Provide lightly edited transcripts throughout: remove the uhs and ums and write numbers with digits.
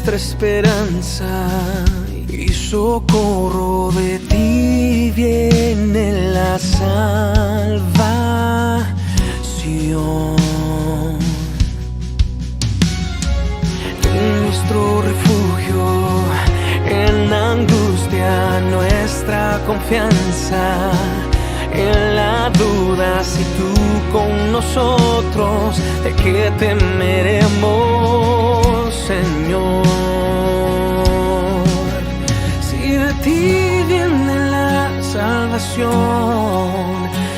nuestra esperanza y socorro. De ti viene la salvación. Nuestro refugio en angustia, nuestra confianza en la duda. Si tú con nosotros, ¿de qué temeremos, Señor? Si de ti viene la salvación,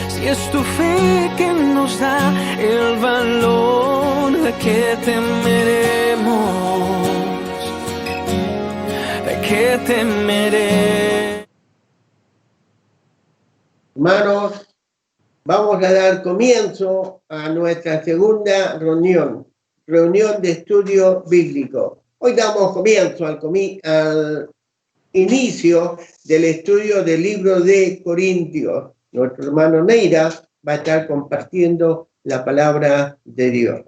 si es tu fe que nos da el valor, ¿de qué temeremos? ¿De qué temeremos? Hermanos, vamos a dar comienzo a nuestra segunda reunión de estudio bíblico. Hoy damos comienzo al inicio del estudio del libro de Corintios. Nuestro hermano Neira va a estar compartiendo la palabra de Dios.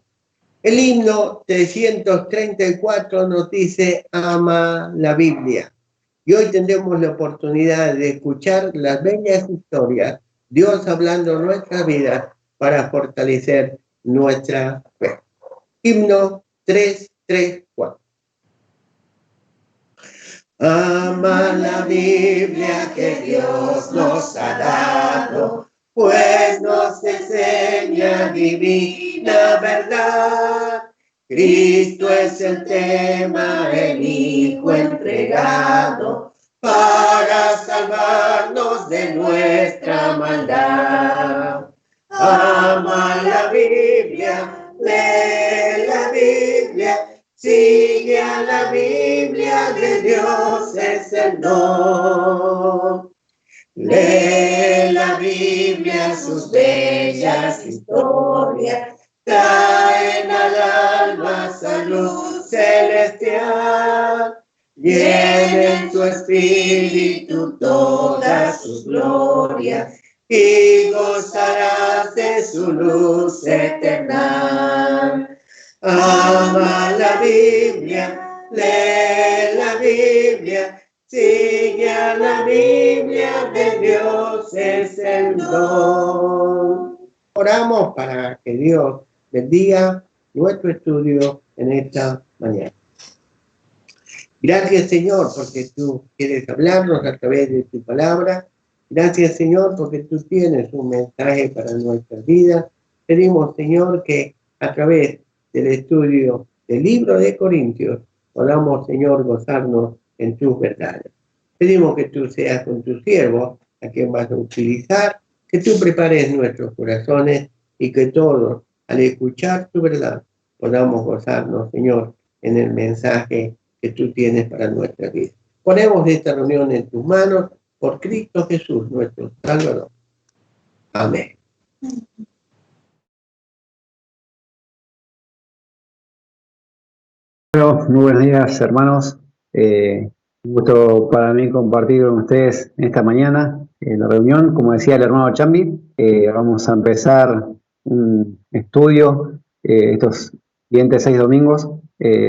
El himno 334 nos dice: ama la Biblia. Y hoy tendremos la oportunidad de escuchar las bellas historias, Dios hablando en nuestra vida para fortalecer nuestra fe. Himno 334. Ama la Biblia que Dios nos ha dado, pues nos enseña divina verdad. Cristo es el tema, el Hijo entregado, para salvarnos de nuestra maldad. Ama la Biblia, lee la Biblia, sigue a la Biblia, de Dios es el don. Lee la Biblia, sus bellas historias, traen al alma salud celestial. Llena en tu espíritu todas sus glorias y gozarás de su luz eterna. Ama la Biblia, lee la Biblia, sigue a la Biblia, de Dios es el don. Oramos para que Dios bendiga nuestro estudio en esta mañana. Gracias, Señor, porque tú quieres hablarnos a través de tu palabra. Gracias, Señor, porque tú tienes un mensaje para nuestras vidas. Pedimos, Señor, que a través del estudio del libro de Corintios podamos, Señor, gozarnos en tus verdades. Pedimos que tú seas con tus siervos, a quien vas a utilizar, que tú prepares nuestros corazones y que todos, al escuchar tu verdad, podamos gozarnos, Señor, en el mensaje que tú tienes para nuestra vida. Ponemos esta reunión en tus manos por Cristo Jesús, nuestro Salvador. Amén. Bueno, muy buenos días, hermanos. Un gusto para mí compartir con ustedes esta mañana en la reunión. Como decía el hermano Chambi, vamos a empezar un estudio estos siguientes 6 domingos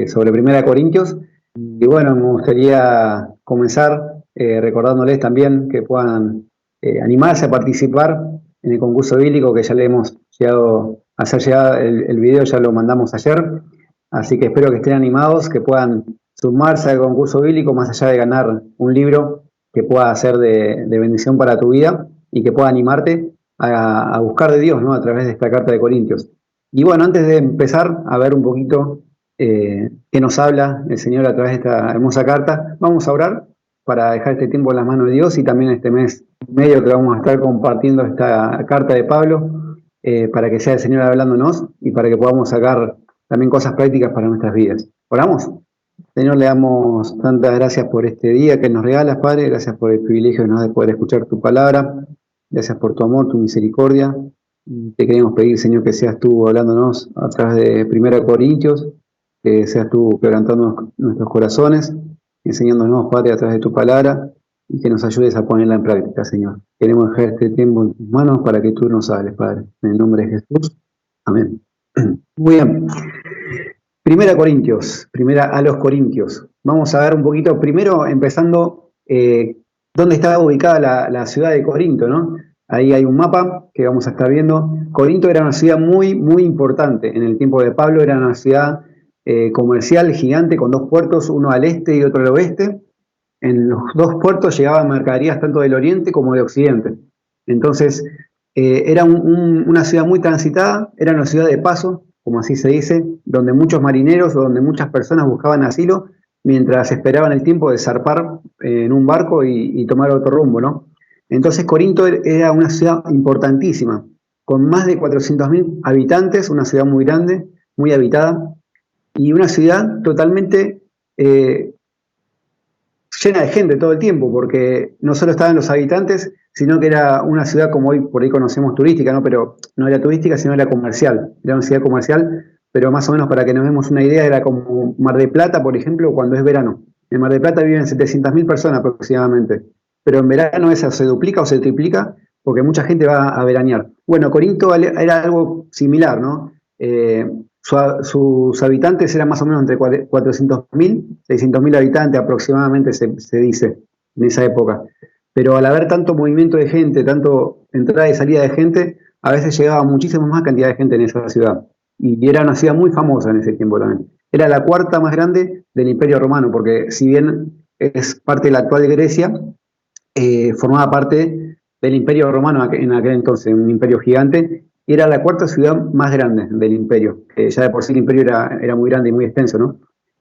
sobre 1 Corintios. Y bueno, me gustaría comenzar recordándoles también que puedan animarse a participar en el concurso bíblico que ya le hemos llegado a hacer llegar el video, ya lo mandamos ayer. Así que espero que estén animados, que puedan sumarse al concurso bíblico, más allá de ganar un libro que pueda ser de bendición para tu vida y que pueda animarte a buscar de Dios, ¿no? A través de esta carta de Corintios. Y bueno, antes de empezar a ver un poquito qué nos habla el Señor a través de esta hermosa carta, vamos a orar para dejar este tiempo en las manos de Dios y también este mes y medio que vamos a estar compartiendo esta carta de Pablo para que sea el Señor hablándonos y para que podamos sacar también cosas prácticas para nuestras vidas. ¿Oramos? Señor, le damos tantas gracias por este día que nos regalas, Padre. Gracias por el privilegio que nos da de poder escuchar tu palabra. Gracias por tu amor, tu misericordia. Te queremos pedir, Señor, que seas tú hablándonos a través de 1 Corintios, que seas tú quebrantando nuestros corazones, enseñándonos, Padre, a través de tu palabra y que nos ayudes a ponerla en práctica, Señor. Queremos dejar este tiempo en tus manos para que tú nos hables, Padre. En el nombre de Jesús. Amén. Muy bien. Primera a los Corintios. Vamos a ver un poquito, primero empezando, dónde está ubicada la ciudad de Corinto, ¿no? Ahí hay un mapa que vamos a estar viendo. Corinto era una ciudad muy, muy importante. En el tiempo de Pablo era una ciudad comercial gigante con dos puertos, uno al este y otro al oeste. En los dos puertos llegaban mercaderías tanto del oriente como del occidente. Entonces, era una ciudad muy transitada, era una ciudad de paso, como así se dice, donde muchos marineros o donde muchas personas buscaban asilo mientras esperaban el tiempo de zarpar en un barco y tomar otro rumbo, ¿no? Entonces, Corinto era una ciudad importantísima, con más de 400.000 habitantes, una ciudad muy grande, muy habitada, y una ciudad totalmente llena de gente todo el tiempo, porque no solo estaban los habitantes, sino que era una ciudad como hoy por ahí conocemos turística, ¿no? Pero no era turística, sino era comercial. Era una ciudad comercial, pero más o menos para que nos demos una idea, era como Mar del Plata, por ejemplo, cuando es verano. En Mar del Plata viven 700.000 personas aproximadamente, pero en verano eso se duplica o se triplica porque mucha gente va a veranear. Bueno, Corinto era algo similar, ¿no? Sus habitantes eran más o menos entre 400.000, 600.000 habitantes aproximadamente, se dice en esa época. Pero al haber tanto movimiento de gente, tanto entrada y salida de gente, a veces llegaba muchísima más cantidad de gente en esa ciudad. Y era una ciudad muy famosa en ese tiempo también. Era la cuarta más grande del Imperio Romano, porque si bien es parte de la actual Grecia, formaba parte del Imperio Romano en aquel entonces, un imperio gigante, y era la cuarta ciudad más grande del imperio, que ya de por sí el imperio era muy grande y muy extenso, ¿no?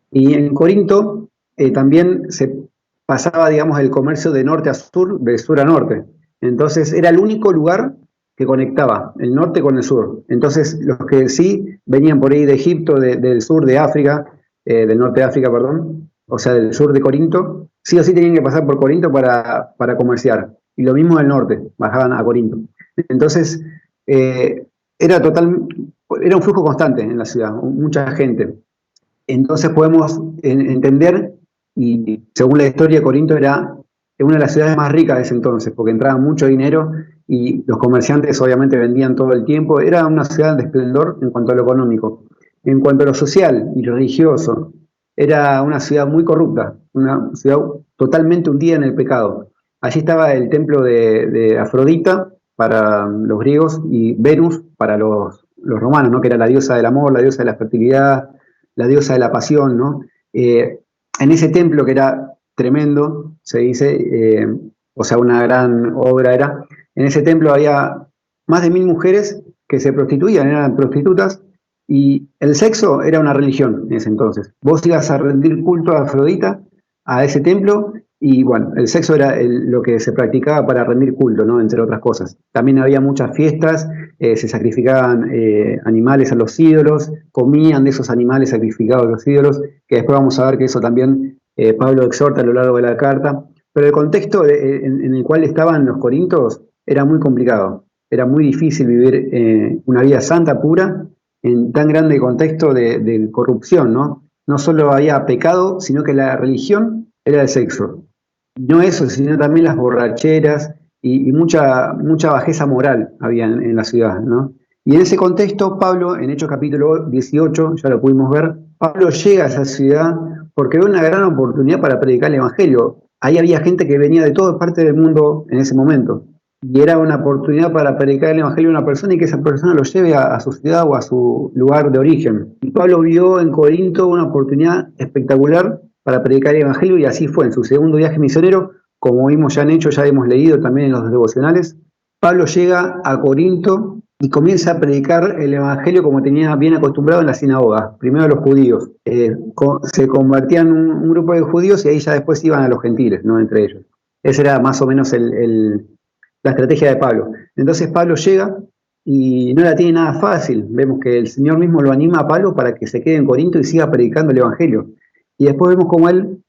Y en Corinto también se pasaba, digamos, el comercio de norte a sur, de sur a norte. Entonces era el único lugar que conectaba el norte con el sur. Entonces los que sí venían por ahí de Egipto, del sur de África, del norte de África, perdón, o sea, del sur de Corinto, sí o sí tenían que pasar por Corinto para comerciar. Y lo mismo del norte, bajaban a Corinto. Entonces, eh, era era un flujo constante en la ciudad, mucha gente. Entonces podemos entender, y según la historia, Corinto era una de las ciudades más ricas de ese entonces, porque entraba mucho dinero y los comerciantes obviamente vendían todo el tiempo. Era una ciudad de esplendor en cuanto a lo económico. En cuanto a lo social y religioso, era una ciudad muy corrupta, una ciudad totalmente hundida en el pecado. Allí estaba el templo de Afrodita para los griegos y Venus para los romanos, ¿no? Que era la diosa del amor, la diosa de la fertilidad, la diosa de la pasión, ¿no? En ese templo que era tremendo, se dice, o sea, una gran obra era, en ese templo había más de 1.000 mujeres que se prostituían, eran prostitutas, y el sexo era una religión en ese entonces. Vos ibas a rendir culto a Afrodita, a ese templo, y bueno, el sexo era lo que se practicaba para rendir culto, ¿no? Entre otras cosas. También había muchas fiestas, se sacrificaban animales a los ídolos, comían de esos animales sacrificados a los ídolos, que después vamos a ver que eso también Pablo exhorta a lo largo de la carta. Pero el contexto en el cual estaban los corintios era muy complicado. Era muy difícil vivir una vida santa, pura, en tan grande contexto de corrupción, ¿no? No solo había pecado, sino que la religión era el sexo. No eso, sino también las borracheras y mucha bajeza moral había en la ciudad, ¿no? Y en ese contexto, Pablo, en Hechos capítulo 18, ya lo pudimos ver, Pablo llega a esa ciudad porque ve una gran oportunidad para predicar el Evangelio. Ahí había gente que venía de todas partes del mundo en ese momento. Y era una oportunidad para predicar el Evangelio a una persona y que esa persona lo lleve a su ciudad o a su lugar de origen. Y Pablo vio en Corinto una oportunidad espectacular para predicar el Evangelio y así fue. En su segundo viaje misionero, como vimos ya en Hechos, ya hemos leído también en los devocionales, Pablo llega a Corinto y comienza a predicar el Evangelio como tenía bien acostumbrado en la sinagoga. Primero a los judíos. Se convertían en un grupo de judíos y ahí ya después iban a los gentiles, ¿no? Entre ellos. Esa era más o menos la estrategia de Pablo. Entonces Pablo llega y no la tiene nada fácil. Vemos que el Señor mismo lo anima a Pablo para que se quede en Corinto y siga predicando el Evangelio. Y después vemos cómo él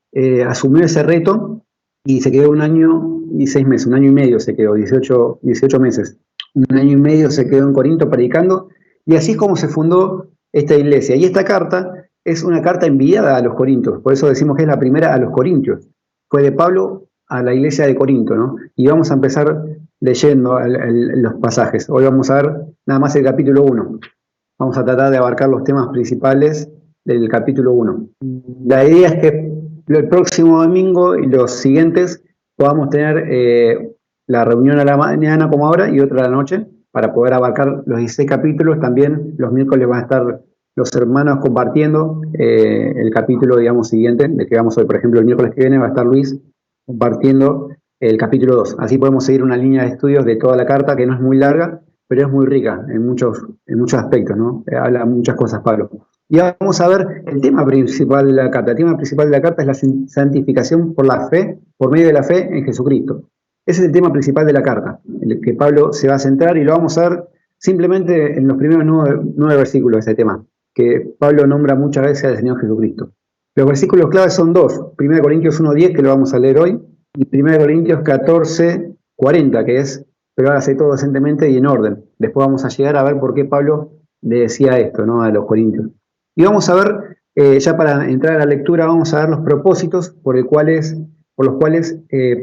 asumió ese reto y se quedó 1 año y 6 meses, 1 año y medio se quedó, 18 meses. 1 año y medio se quedó en Corinto predicando y así es como se fundó esta iglesia. Y esta carta es una carta enviada a los corintios, por eso decimos que es la primera a los corintios. Fue de Pablo a la iglesia de Corinto, ¿no? Y vamos a empezar leyendo los pasajes. Hoy vamos a ver nada más el capítulo 1. Vamos a tratar de abarcar los temas principales del capítulo 1. La idea es que el próximo domingo y los siguientes podamos tener la reunión a la mañana como ahora y otra a la noche para poder abarcar los 16 capítulos. También los miércoles van a estar los hermanos compartiendo el capítulo, digamos, siguiente, de que vamos hoy. Por ejemplo, el miércoles que viene va a estar Luis compartiendo el capítulo 2. Así podemos seguir una línea de estudios de toda la carta, que no es muy larga, pero es muy rica en muchos aspectos, ¿no? Habla muchas cosas, Pablo. Y vamos a ver el tema principal de la carta. El tema principal de la carta es la santificación por la fe, por medio de la fe en Jesucristo. Ese es el tema principal de la carta, en el que Pablo se va a centrar, y lo vamos a ver simplemente en los primeros 9 versículos de ese tema, que Pablo nombra muchas veces al Señor Jesucristo. Los versículos claves son dos: 1 Corintios 1:10, que lo vamos a leer hoy, y 1 Corintios 14:40, que es: pero hágase todo decentemente y en orden. Después vamos a llegar a ver por qué Pablo le decía esto, ¿no?, a los corintios. Y vamos a ver, ya para entrar a la lectura, vamos a ver los propósitos por los cuales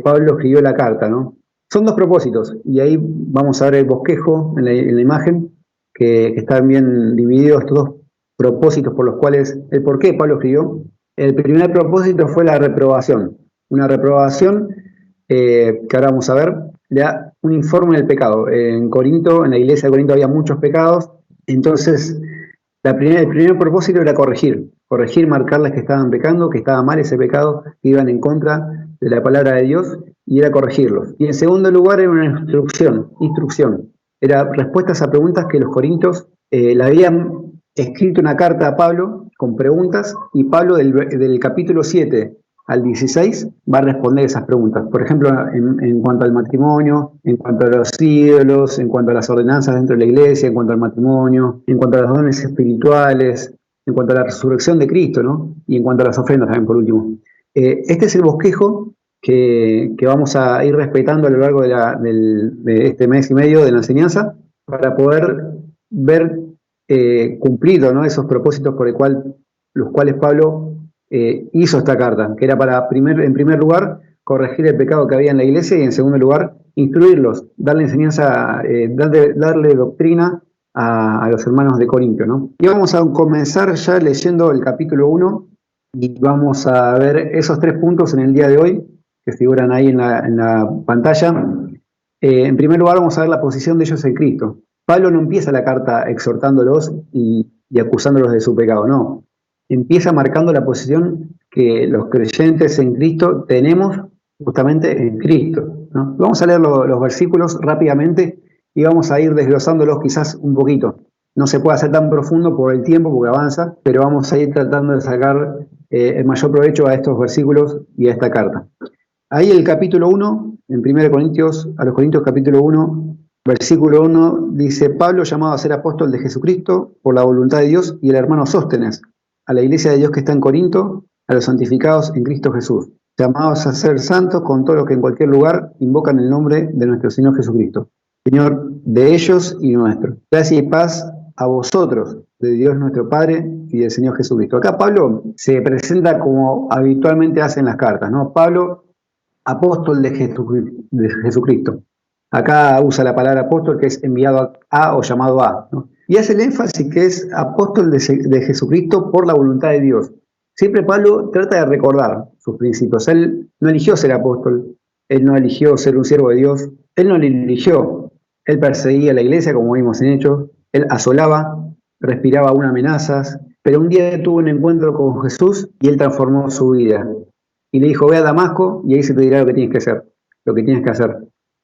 Pablo escribió la carta, ¿no? Son 2 propósitos, y ahí vamos a ver el bosquejo en la imagen, que están bien divididos estos 2 propósitos por los cuales, el por qué Pablo escribió. El primer propósito fue la reprobación. Una reprobación que ahora vamos a ver, le da un informe del pecado. En Corinto, en la iglesia de Corinto había muchos pecados, entonces el primer propósito era corregir, marcarles que estaban pecando, que estaba mal ese pecado, que iban en contra de la palabra de Dios, y era corregirlos. Y en segundo lugar era una instrucción. Era respuestas a preguntas que los corintios le habían escrito una carta a Pablo con preguntas, y Pablo del capítulo 7 al 16 va a responder esas preguntas. Por ejemplo, en cuanto al matrimonio, en cuanto a los ídolos, en cuanto a las ordenanzas dentro de la iglesia, en cuanto al matrimonio, en cuanto a los dones espirituales, en cuanto a la resurrección de Cristo, ¿no? Y en cuanto a las ofrendas también, por último. Este es el bosquejo que vamos a ir respetando a lo largo de este mes y medio de la enseñanza, para poder ver cumplido, ¿no?, esos propósitos por los cuales Pablo hizo esta carta, que era para, en primer lugar, corregir el pecado que había en la iglesia, y en segundo lugar, instruirlos, darle enseñanza, darle doctrina a los hermanos de Corinto, ¿no? Y vamos a comenzar ya leyendo el capítulo 1, y vamos a ver esos 3 puntos en el día de hoy, que figuran ahí en la pantalla. En primer lugar, vamos a ver la posición de ellos en Cristo. Pablo no empieza la carta exhortándolos y acusándolos de su pecado, no. Empieza marcando la posición que los creyentes en Cristo tenemos justamente en Cristo, ¿no? Vamos a leer los versículos rápidamente y vamos a ir desglosándolos quizás un poquito. No se puede hacer tan profundo por el tiempo, porque avanza, pero vamos a ir tratando de sacar el mayor provecho a estos versículos y a esta carta. Ahí el capítulo 1, en 1 Corintios, a los Corintios capítulo 1, versículo 1, dice: Pablo, llamado a ser apóstol de Jesucristo por la voluntad de Dios, y el hermano Sóstenes, a la iglesia de Dios que está en Corinto, a los santificados en Cristo Jesús, llamados a ser santos con todos los que en cualquier lugar invocan el nombre de nuestro Señor Jesucristo, Señor de ellos y nuestro. Gracia y paz a vosotros, de Dios nuestro Padre y del Señor Jesucristo. Acá Pablo se presenta como habitualmente hace en las cartas, ¿no? Pablo, apóstol de Jesucristo. Acá usa la palabra apóstol, que es enviado a o llamado a, ¿no? Y hace el énfasis que es apóstol de Jesucristo por la voluntad de Dios. Siempre Pablo trata de recordar sus principios. Él no eligió ser apóstol, él no eligió ser un siervo de Dios, él no le eligió. Él perseguía a la iglesia, como vimos en Hechos, él asolaba, respiraba aún amenazas, pero un día tuvo un encuentro con Jesús y él transformó su vida. Y le dijo: ve a Damasco y ahí se te dirá lo que tienes que hacer, lo que tienes que hacer.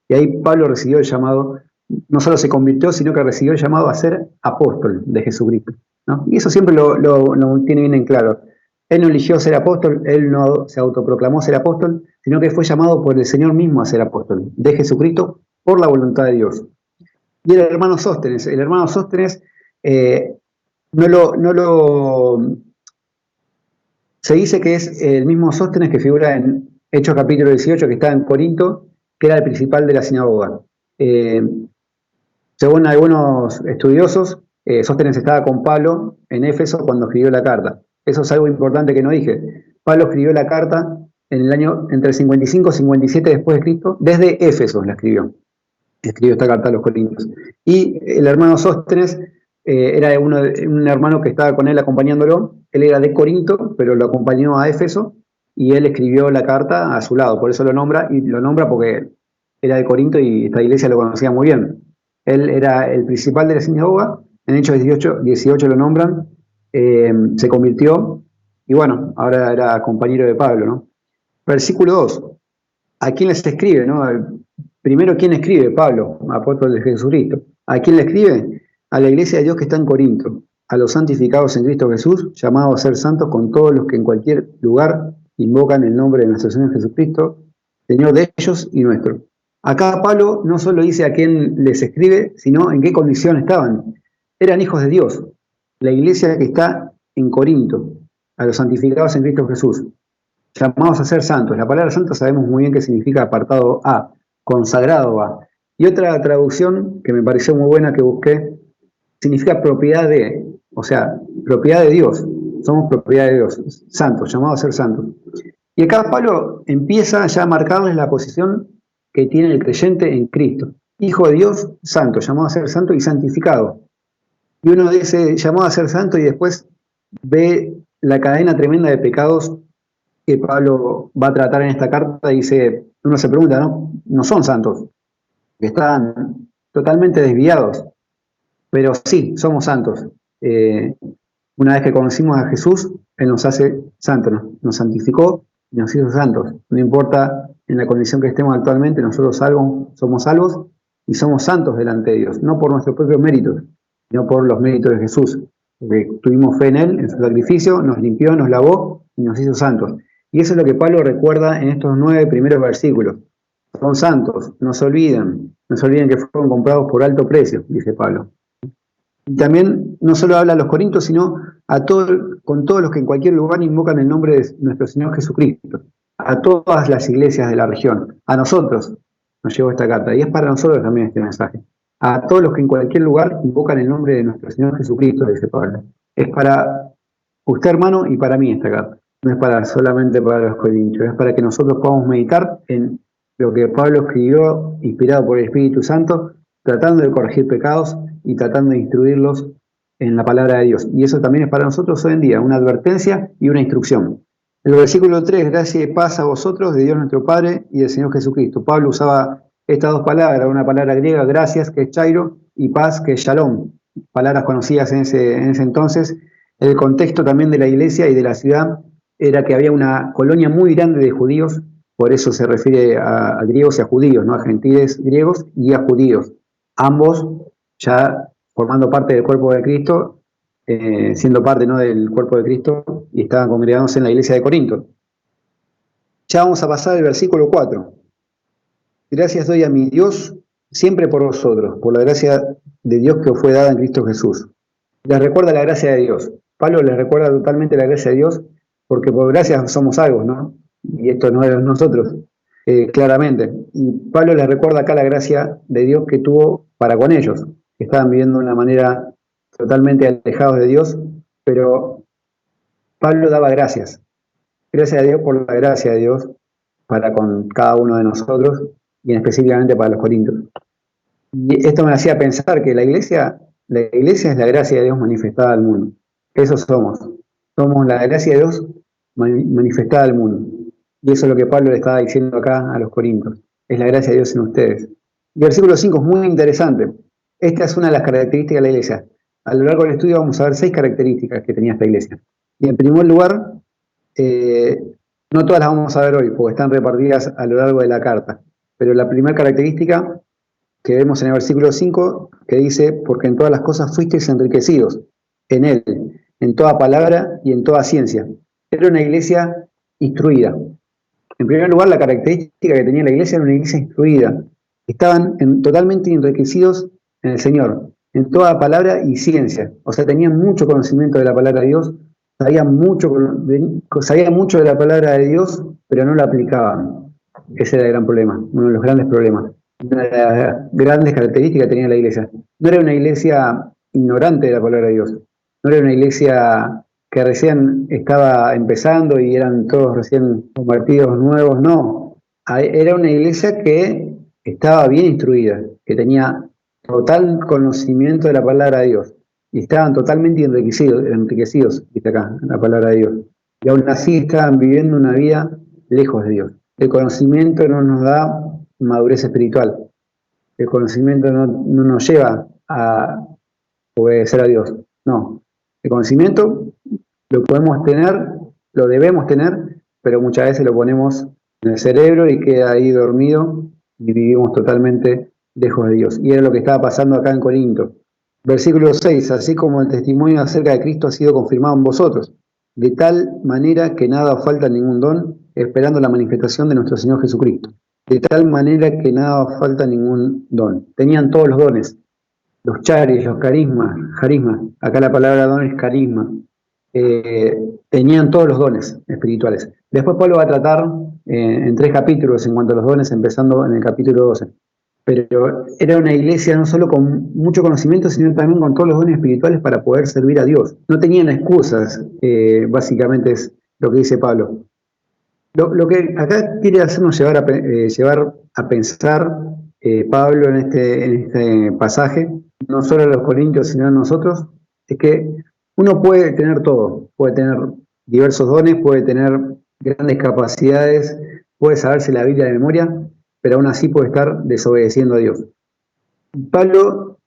Y ahí Pablo recibió el llamado, no solo se convirtió, sino que recibió el llamado a ser apóstol de Jesucristo, ¿no? Y eso siempre lo tiene bien en claro. Él no eligió ser apóstol, él no se autoproclamó ser apóstol, sino que fue llamado por el Señor mismo a ser apóstol de Jesucristo por la voluntad de Dios. Y el hermano Sóstenes se dice que es el mismo Sóstenes que figura en Hechos capítulo 18, que está en Corinto, que era el principal de la sinagoga. Según algunos estudiosos, Sóstenes estaba con Pablo en Éfeso cuando escribió la carta. Eso es algo importante que no dije. Pablo escribió la carta en el año entre 55 y 57 después de Cristo, desde Éfeso la escribió. Escribió esta carta a los corintios. Y el hermano Sóstenes era un hermano que estaba con él acompañándolo, él era de Corinto, pero lo acompañó a Éfeso y él escribió la carta a su lado, por eso lo nombra, y lo nombra porque era de Corinto y esta iglesia lo conocía muy bien. Él era el principal de la sinagoga, en Hechos 18 lo nombran, se convirtió y bueno, ahora era compañero de Pablo, ¿no? Versículo 2, ¿a quién les escribe, no? Primero, ¿quién escribe? Pablo, apóstol de Jesucristo. ¿A quién le escribe? A la iglesia de Dios que está en Corinto, a los santificados en Cristo Jesús, llamados a ser santos con todos los que en cualquier lugar invocan el nombre de nuestro Señor Jesucristo, Señor de ellos y nuestro. Acá Pablo no solo dice a quién les escribe, sino en qué condición estaban. Eran hijos de Dios, la iglesia que está en Corinto, a los santificados en Cristo Jesús, llamados a ser santos. La palabra santo sabemos muy bien que significa apartado a, consagrado a. Y otra traducción que me pareció muy buena que busqué, significa propiedad de, o sea, propiedad de Dios. Somos propiedad de Dios, santos, llamados a ser santos. Y acá Pablo empieza ya a marcarles la posición que tiene el creyente en Cristo. Hijo de Dios, santo, llamado a ser santo y santificado. Y uno dice, llamado a ser santo y después ve la cadena tremenda de pecados que Pablo va a tratar en esta carta y dice, uno se pregunta, ¿no? No son santos, que están totalmente desviados, pero sí, somos santos. Una vez que conocimos a Jesús, Él nos hace santos, nos santificó y nos hizo santos. No importa en la condición que estemos actualmente, nosotros somos salvos y somos santos delante de Dios, no por nuestros propios méritos, sino por los méritos de Jesús. Porque tuvimos fe en Él, en su sacrificio, nos limpió, nos lavó y nos hizo santos. Y eso es lo que Pablo recuerda en estos 9 primeros versículos. Son santos, no se olviden que fueron comprados por alto precio, dice Pablo. Y también no solo habla a los corintios, sino con todos los que en cualquier lugar invocan el nombre de nuestro Señor Jesucristo. A todas las iglesias de la región. A nosotros nos llegó esta carta. Y es para nosotros también este mensaje. A todos los que en cualquier lugar invocan el nombre de nuestro Señor Jesucristo, dice Pablo. Es para usted, hermano, y para mí esta carta. No es solamente para los corintios, es para que nosotros podamos meditar en lo que Pablo escribió, inspirado por el Espíritu Santo, tratando de corregir pecados y tratando de instruirlos en la palabra de Dios. Y eso también es para nosotros hoy en día, una advertencia y una instrucción. El versículo 3, gracia y paz a vosotros, de Dios nuestro Padre y del Señor Jesucristo. Pablo usaba estas dos palabras, una palabra griega, gracias, que es chairo, y paz, que es shalom, palabras conocidas en ese entonces. El contexto también de la iglesia y de la ciudad era que había una colonia muy grande de judíos, por eso se refiere a griegos y a judíos, ¿no? A gentiles griegos y a judíos, ambos ya formando parte del cuerpo de Cristo, siendo parte, ¿no?, del cuerpo de Cristo, y estaban congregándose en la iglesia de Corinto. Ya vamos a pasar al versículo 4. Gracias doy a mi Dios siempre por vosotros, por la gracia de Dios que os fue dada en Cristo Jesús. Les recuerda la gracia de Dios. Pablo les recuerda totalmente la gracia de Dios, porque por gracia somos salvos, ¿no? Y esto no es de nosotros, claramente. Y Pablo les recuerda acá la gracia de Dios que tuvo para con ellos, que estaban viviendo de una manera totalmente alejados de Dios, pero Pablo daba gracias. Gracias a Dios por la gracia de Dios para con cada uno de nosotros y específicamente para los corintios. Y esto me hacía pensar que la iglesia es la gracia de Dios manifestada al mundo. Eso somos la gracia de Dios manifestada al mundo. Y eso es lo que Pablo le estaba diciendo acá a los corintios. Es la gracia de Dios en ustedes. Y el versículo 5 es muy interesante. Esta es una de las características de la iglesia. A lo largo del estudio vamos a ver 6 características que tenía esta iglesia. Y en primer lugar, no todas las vamos a ver hoy, porque están repartidas a lo largo de la carta. Pero la primera característica que vemos en el versículo 5, que dice, porque en todas las cosas fuisteis enriquecidos, en Él, en toda palabra y en toda ciencia. Era una iglesia instruida. En primer lugar, la característica que tenía la iglesia era una iglesia instruida. Estaban totalmente enriquecidos en el Señor, en toda palabra y ciencia. O sea, tenían mucho conocimiento de la palabra de Dios, sabían mucho de la palabra de Dios, pero no la aplicaban. Ese era el gran problema, uno de los grandes problemas. Una de las grandes características que tenía la iglesia. No era una iglesia ignorante de la palabra de Dios. No era una iglesia que recién estaba empezando y eran todos recién convertidos nuevos, no. Era una iglesia que estaba bien instruida, que tenía total conocimiento de la palabra de Dios. y estaban totalmente enriquecidos, dice acá, en la palabra de Dios. Y aún así estaban viviendo una vida lejos de Dios. El conocimiento no nos da madurez espiritual. El conocimiento no nos lleva a obedecer a Dios. No. El conocimiento lo podemos tener, lo debemos tener, pero muchas veces lo ponemos en el cerebro y queda ahí dormido y vivimos totalmente lejos de Dios. Y era lo que estaba pasando acá en Corinto. Versículo 6, así como el testimonio acerca de Cristo ha sido confirmado en vosotros, de tal manera que nada os falta ningún don, esperando la manifestación de nuestro Señor Jesucristo. De tal manera que nada os falta ningún don. Tenían todos los dones, los charis, los carismas, acá la palabra don es carisma, tenían todos los dones espirituales. Después Pablo va a tratar en 3 capítulos en cuanto a los dones, empezando en el capítulo 12. Pero era una iglesia no solo con mucho conocimiento, sino también con todos los dones espirituales para poder servir a Dios. No tenían excusas, básicamente es lo que dice Pablo. Lo que acá quiere hacernos llevar a pensar Pablo en este pasaje, no solo a los corintios, sino a nosotros, es que uno puede tener todo, puede tener diversos dones, puede tener grandes capacidades, puede saberse la Biblia de memoria, pero aún así puede estar desobedeciendo a Dios. Pablo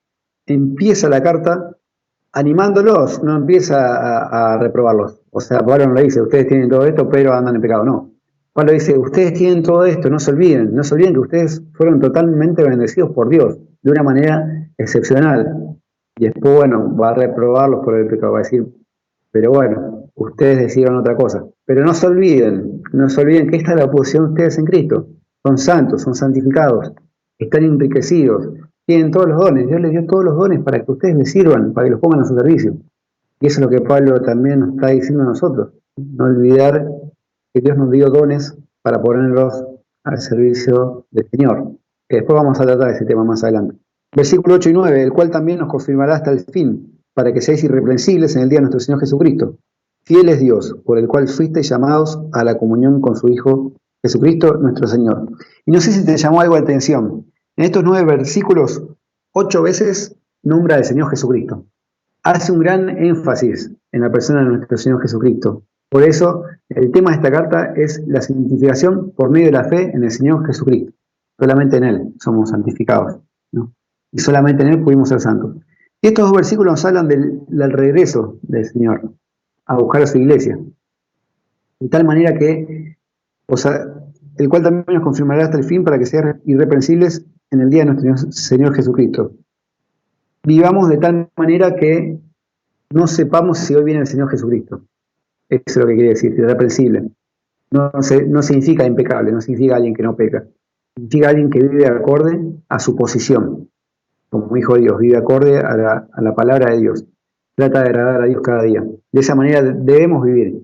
empieza la carta animándolos, no empieza a reprobarlos. O sea, Pablo no le dice, ustedes tienen todo esto, pero andan en pecado. No. Pablo dice, ustedes tienen todo esto, no se olviden que ustedes fueron totalmente bendecidos por Dios, de una manera excepcional. Y después, bueno, va a reprobarlos por el pecado, va a decir, pero bueno, ustedes decidieron otra cosa. Pero no se olviden que esta es la posición de ustedes en Cristo. Son santos, son santificados, están enriquecidos, tienen todos los dones. Dios les dio todos los dones para que ustedes les sirvan, para que los pongan a su servicio. Y eso es lo que Pablo también nos está diciendo a nosotros. No olvidar que Dios nos dio dones para ponerlos al servicio del Señor. Que después vamos a tratar ese tema más adelante. Versículo 8 y 9, el cual también nos confirmará hasta el fin, para que seáis irreprensibles en el día de nuestro Señor Jesucristo. Fiel es Dios, por el cual fuisteis llamados a la comunión con su Hijo Jesucristo, nuestro Señor. Y no sé si te llamó algo de atención. En estos 9 versículos, 8 veces nombra al Señor Jesucristo. Hace un gran énfasis en la persona de nuestro Señor Jesucristo. Por eso, el tema de esta carta es la santificación por medio de la fe en el Señor Jesucristo. Solamente en Él somos santificados, ¿no? Y solamente en Él pudimos ser santos. Y estos 2 versículos nos hablan del regreso del Señor a buscar a su iglesia. De tal manera que, el cual también nos confirmará hasta el fin para que sean irreprensibles en el día de nuestro Señor Jesucristo. Vivamos de tal manera que no sepamos si hoy viene el Señor Jesucristo. Eso es lo que quiere decir, irreprensible. No significa impecable, no significa alguien que no peca. Significa alguien que vive acorde a su posición. Como hijo de Dios, vive acorde a la palabra de Dios. Trata de agradar a Dios cada día. De esa manera debemos vivir.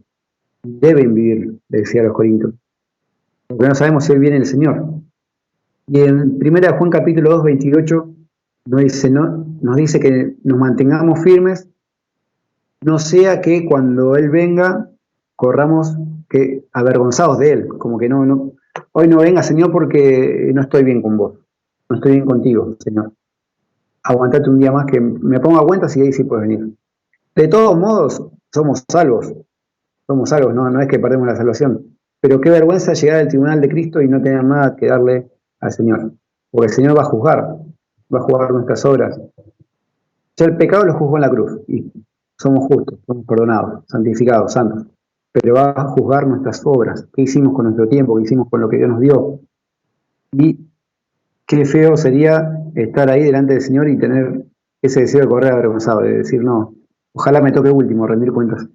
Deben vivir, le decía a los corintios. Porque no sabemos si hoy viene el Señor. Y en 1 Juan capítulo 2, 28, nos dice que nos mantengamos firmes, no sea que cuando Él venga, corramos avergonzados de Él, como que hoy no venga, Señor, porque no estoy bien con vos, no estoy bien contigo, Señor. Aguantate un día más que me pongo a cuentas y ahí sí puedes venir. De todos modos, somos salvos, no es que perdemos la salvación, pero qué vergüenza llegar al tribunal de Cristo y no tener nada que darle al Señor, porque el Señor va a juzgar nuestras obras. Ya el pecado lo juzgó en la cruz y somos justos, somos perdonados, santificados, santos, pero va a juzgar nuestras obras, qué hicimos con nuestro tiempo, qué hicimos con lo que Dios nos dio. Y qué feo sería estar ahí delante del Señor y tener ese deseo de correr avergonzado, de decir, no, ojalá me toque último, rendir cuentas.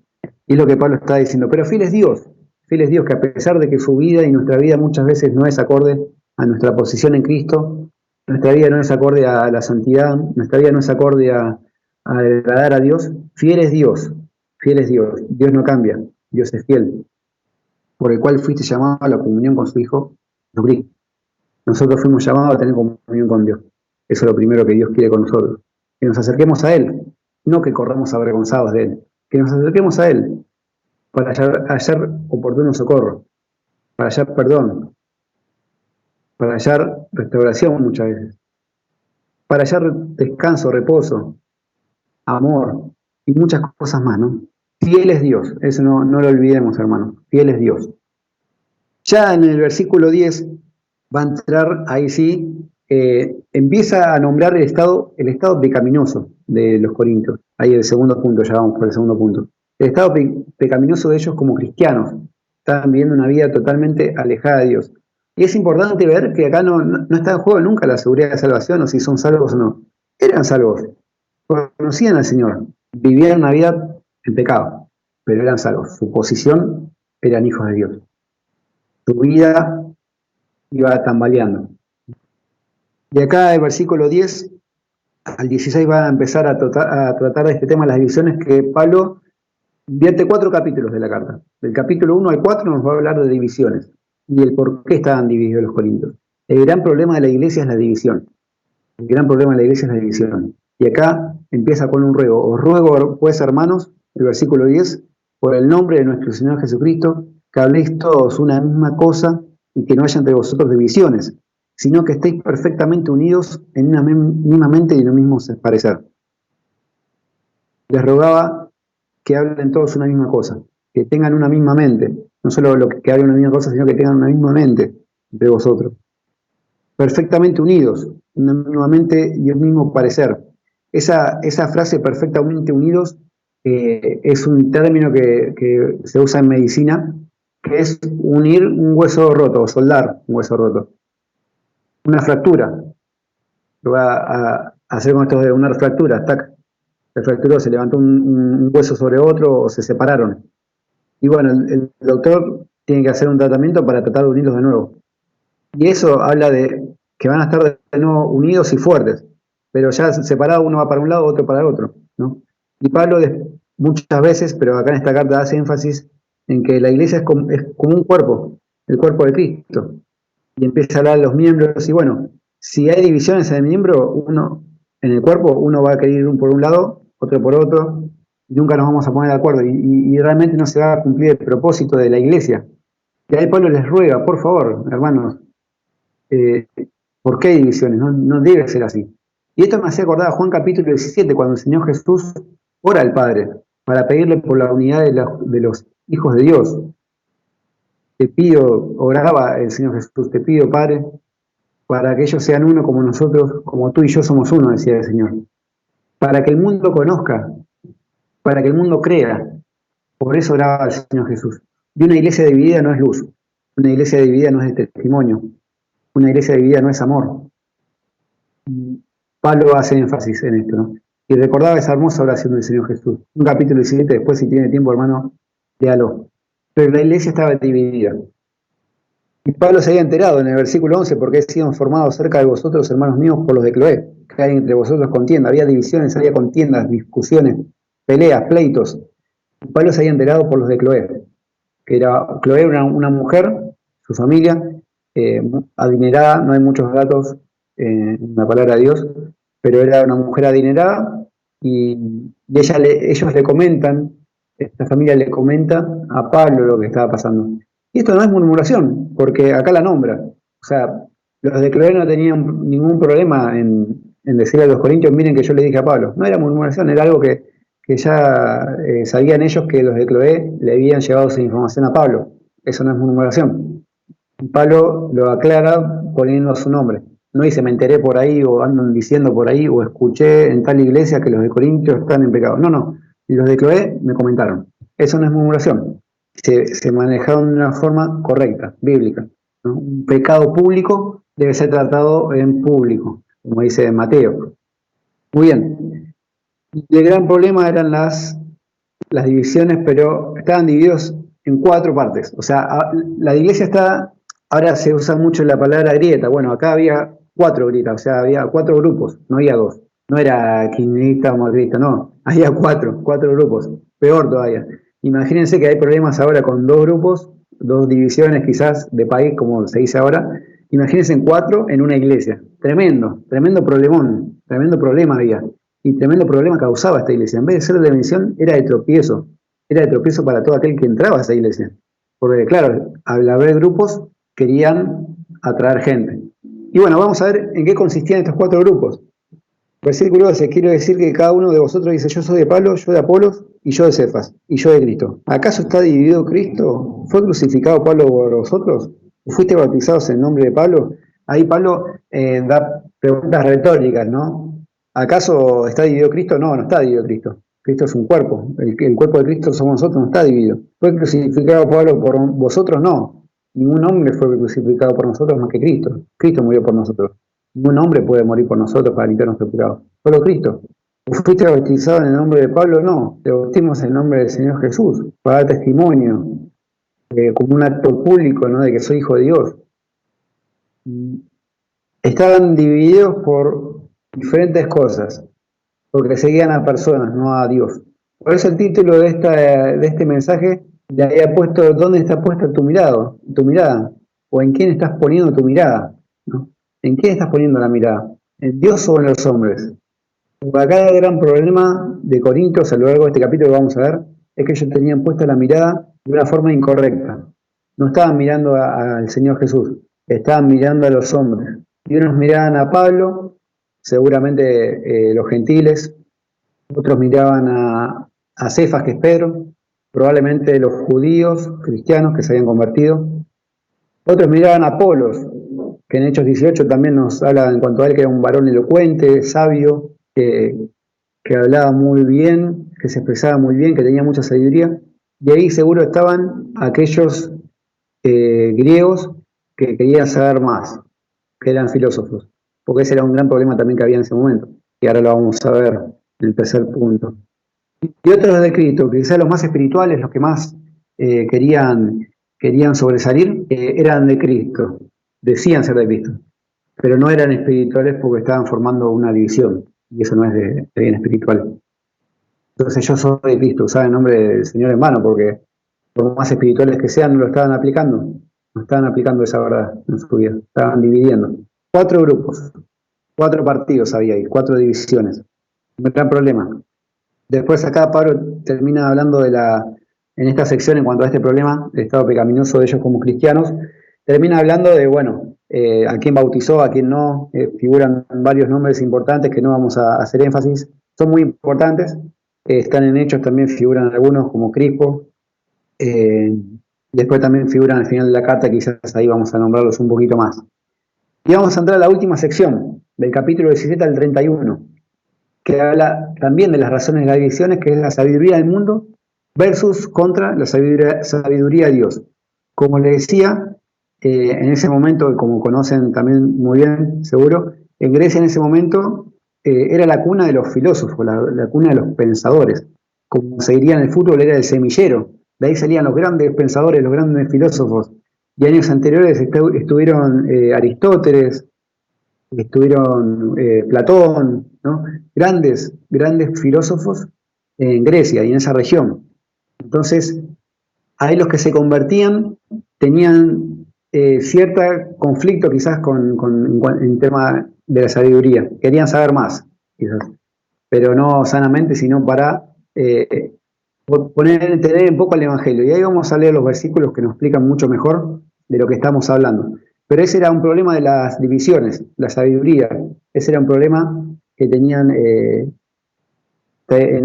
Y es lo que Pablo está diciendo, pero fiel es Dios que a pesar de que su vida y nuestra vida muchas veces no es acorde a nuestra posición en Cristo, nuestra vida no es acorde a la santidad, nuestra vida no es acorde a agradar a Dios, fiel es Dios, Dios no cambia, Dios es fiel, por el cual fuiste llamado a la comunión con su Hijo, Jesucristo. Nosotros fuimos llamados a tener comunión con Dios, eso es lo primero que Dios quiere con nosotros, que nos acerquemos a Él, no que corramos avergonzados de Él, que nos acerquemos a Él, para hallar oportuno socorro, para hallar perdón, para hallar restauración muchas veces, para hallar descanso, reposo, amor y muchas cosas más, ¿no? Fiel es Dios, eso no lo olvidemos, hermanos, fiel es Dios. Ya en el versículo 10 va a entrar, ahí sí, empieza a nombrar el estado pecaminoso de los corintios. Ahí el segundo punto, ya vamos por el segundo punto. El estado pecaminoso de ellos como cristianos. Estaban viviendo una vida totalmente alejada de Dios. Y es importante ver que acá no está en juego nunca la seguridad de salvación o si son salvos o no. Eran salvos, conocían al Señor, vivían una vida en pecado, pero eran salvos. Su posición eran hijos de Dios. Su vida iba tambaleando. Y acá el versículo 10 al 16 va a empezar a tratar de este tema, las divisiones, que Pablo vierte 4 capítulos de la carta. Del capítulo 1 al 4 nos va a hablar de divisiones y el por qué estaban divididos los corintios. El gran problema de la iglesia es la división. El gran problema de la iglesia es la división. Y acá empieza con un ruego. Os ruego, pues, hermanos, el versículo 10, por el nombre de nuestro Señor Jesucristo, que habléis todos una misma cosa y que no haya entre vosotros divisiones, sino que estéis perfectamente unidos en una misma mente y en un mismo parecer. Les rogaba que hablen todos una misma cosa, que tengan una misma mente, no solo que hablen una misma cosa, sino que tengan una misma mente entre vosotros. Perfectamente unidos, una misma mente y un mismo parecer. Esa frase, perfectamente unidos, es un término que se usa en medicina, que es unir un hueso roto, o soldar un hueso roto. Una fractura. Lo va a hacer con esto de una fractura. Tac. Se fracturó, se levantó un hueso sobre otro o se separaron. Y bueno, el doctor tiene que hacer un tratamiento para tratar de unirlos de nuevo. Y eso habla de que van a estar de nuevo unidos y fuertes, pero ya separados, uno va para un lado, otro para el otro, ¿no? Y Pablo muchas veces, pero acá en esta carta hace énfasis en que la iglesia es como un cuerpo, el cuerpo de Cristo. Y empieza a hablar de los miembros, y bueno, si hay divisiones en el miembro, en el cuerpo, uno va a querer ir por un lado, otro por otro, y nunca nos vamos a poner de acuerdo, y realmente no se va a cumplir el propósito de la iglesia. Y ahí Pablo les ruega, por favor, hermanos, ¿por qué hay divisiones? No debe ser así. Y esto me hacía acordar a Juan capítulo 17, cuando el Señor Jesús ora al Padre para pedirle por la unidad de los hijos de Dios. Te pido, oraba el Señor Jesús, te pido, Padre, para que ellos sean uno como nosotros, como tú y yo somos uno, decía el Señor. Para que el mundo conozca, para que el mundo crea. Por eso oraba el Señor Jesús. Y una iglesia dividida no es luz. Una iglesia dividida no es testimonio. Una iglesia dividida no es amor. Pablo hace énfasis en esto, ¿no? Y recordaba esa hermosa oración del Señor Jesús. Un capítulo 17, después si tiene tiempo, hermano, léalo. Pero la iglesia estaba dividida. Y Pablo se había enterado en el versículo 11, porque he sido informado cerca de vosotros, hermanos míos, por los de Cloé, que hay entre vosotros contienda. Había divisiones, había contiendas, discusiones, peleas, pleitos. Y Pablo se había enterado por los de Cloé, Cloé era una mujer, su familia, adinerada, no hay muchos datos en la palabra de Dios, pero era una mujer adinerada y ellos le comentan, esta familia le comenta a Pablo lo que estaba pasando. Y esto no es murmuración, porque acá la nombra. O sea, los de Cloé no tenían ningún problema en decirle a los corintios, miren que yo le dije a Pablo. No era murmuración, era algo que ya sabían ellos que los de Cloé le habían llevado esa información a Pablo. Eso no es murmuración. Pablo lo aclara poniendo su nombre. No dice me enteré por ahí o andan diciendo por ahí o escuché en tal iglesia que los de Corintios están en pecado. No. Los de Cloé me comentaron. Eso no es murmuración. Se manejaron de una forma correcta, bíblica, ¿no? Un pecado público debe ser tratado en público, como dice Mateo. Muy bien. Y el gran problema eran las divisiones, pero estaban divididos en 4 partes. O sea, la iglesia ahora se usa mucho la palabra grieta. Bueno, acá había 4 grietas, o sea, había 4 grupos, no había 2. No era kirchnerista o macrista, no, había 4 grupos, peor todavía. Imagínense que hay problemas ahora con 2 grupos, 2 divisiones quizás de país, como se dice ahora. Imagínense en 4 en una iglesia. Tremendo problemón, tremendo problema había. Y tremendo problema causaba esta iglesia. En vez de ser de bendición, era de tropiezo. Era de tropiezo para todo aquel que entraba a esa iglesia. Porque, claro, al haber grupos, querían atraer gente. Y bueno, vamos a ver en qué consistían estos 4 grupos. Versículo 12, quiero decir que cada uno de vosotros dice, yo soy de Pablo, yo de Apolos, y yo de Cefas, y yo de Cristo. ¿Acaso está dividido Cristo? ¿Fue crucificado Pablo por vosotros? ¿Fuiste bautizados en nombre de Pablo? Ahí Pablo da preguntas retóricas, ¿no? ¿Acaso está dividido Cristo? No, no está dividido Cristo. Cristo es un cuerpo. El cuerpo de Cristo somos nosotros, no está dividido. ¿Fue crucificado Pablo por vosotros? No. Ningún hombre fue crucificado por nosotros más que Cristo. Cristo murió por nosotros. Ningún hombre puede morir por nosotros para limpiar nuestro pecado. Solo Cristo. ¿Fuiste bautizado en el nombre de Pablo? No. Te bautismos en el nombre del Señor Jesús para dar testimonio, como un acto público, ¿no?, de que soy hijo de Dios. Estaban divididos por diferentes cosas, porque seguían a personas, no a Dios. Por eso el título de este mensaje le había puesto: ¿dónde está puesta tu mirada? ¿O en quién estás poniendo tu mirada? ¿No? ¿En quién estás poniendo la mirada? ¿En Dios o en los hombres? Porque acá el gran problema de Corintios, a lo largo de este capítulo que vamos a ver, es que ellos tenían puesta la mirada de una forma incorrecta. No estaban mirando al Señor Jesús, estaban mirando a los hombres. Y unos miraban a Pablo, seguramente los gentiles, otros miraban a Cefas, que es Pedro, probablemente los judíos, cristianos que se habían convertido. Otros miraban a Apolos, que en Hechos 18 también nos habla en cuanto a él, que era un varón elocuente, sabio, que hablaba muy bien, que se expresaba muy bien, que tenía mucha sabiduría. Y ahí seguro estaban aquellos griegos que querían saber más, que eran filósofos, porque ese era un gran problema también que había en ese momento, y ahora lo vamos a ver en el tercer punto. Y otros de Cristo, que quizás los más espirituales, los que más querían sobresalir, eran de Cristo, decían ser de Cristo, pero no eran espirituales porque estaban formando una división, y eso no es de bien espiritual. Entonces yo soy de Cristo, usaba el nombre del Señor en vano, porque por más espirituales que sean, no lo estaban aplicando, no estaban aplicando esa verdad en su vida, estaban dividiendo. 4 grupos, 4 partidos había ahí, 4 divisiones. Un gran problema. Después acá Pablo termina hablando en esta sección, en cuanto a este problema, el estado pecaminoso de ellos como cristianos, termina hablando de, bueno, a quién bautizó, a quién no, figuran varios nombres importantes que no vamos a hacer énfasis, son muy importantes, están en Hechos, también figuran algunos como Crispo, después también figuran al final de la carta, quizás ahí vamos a nombrarlos un poquito más. Y vamos a entrar a la última sección, del capítulo 17 al 31, que habla también de las razones de las divisiones, que es la sabiduría del mundo versus contra la sabiduría de Dios. Como le decía, en ese momento, como conocen también muy bien, seguro, en Grecia en ese momento era la cuna de los filósofos, la cuna de los pensadores. Como se diría en el fútbol, era el semillero. De ahí salían los grandes pensadores, los grandes filósofos. Y años anteriores estuvieron Aristóteles, estuvieron Platón, ¿no? Grandes filósofos en Grecia y en esa región. Entonces, ahí los que se convertían tenían cierto conflicto quizás en tema de la sabiduría. Querían saber más, quizás, pero no sanamente, sino para tener en poco el Evangelio. Y ahí vamos a leer los versículos que nos explican mucho mejor de lo que estamos hablando. Pero ese era un problema de las divisiones, la sabiduría. Ese era un problema que tenían en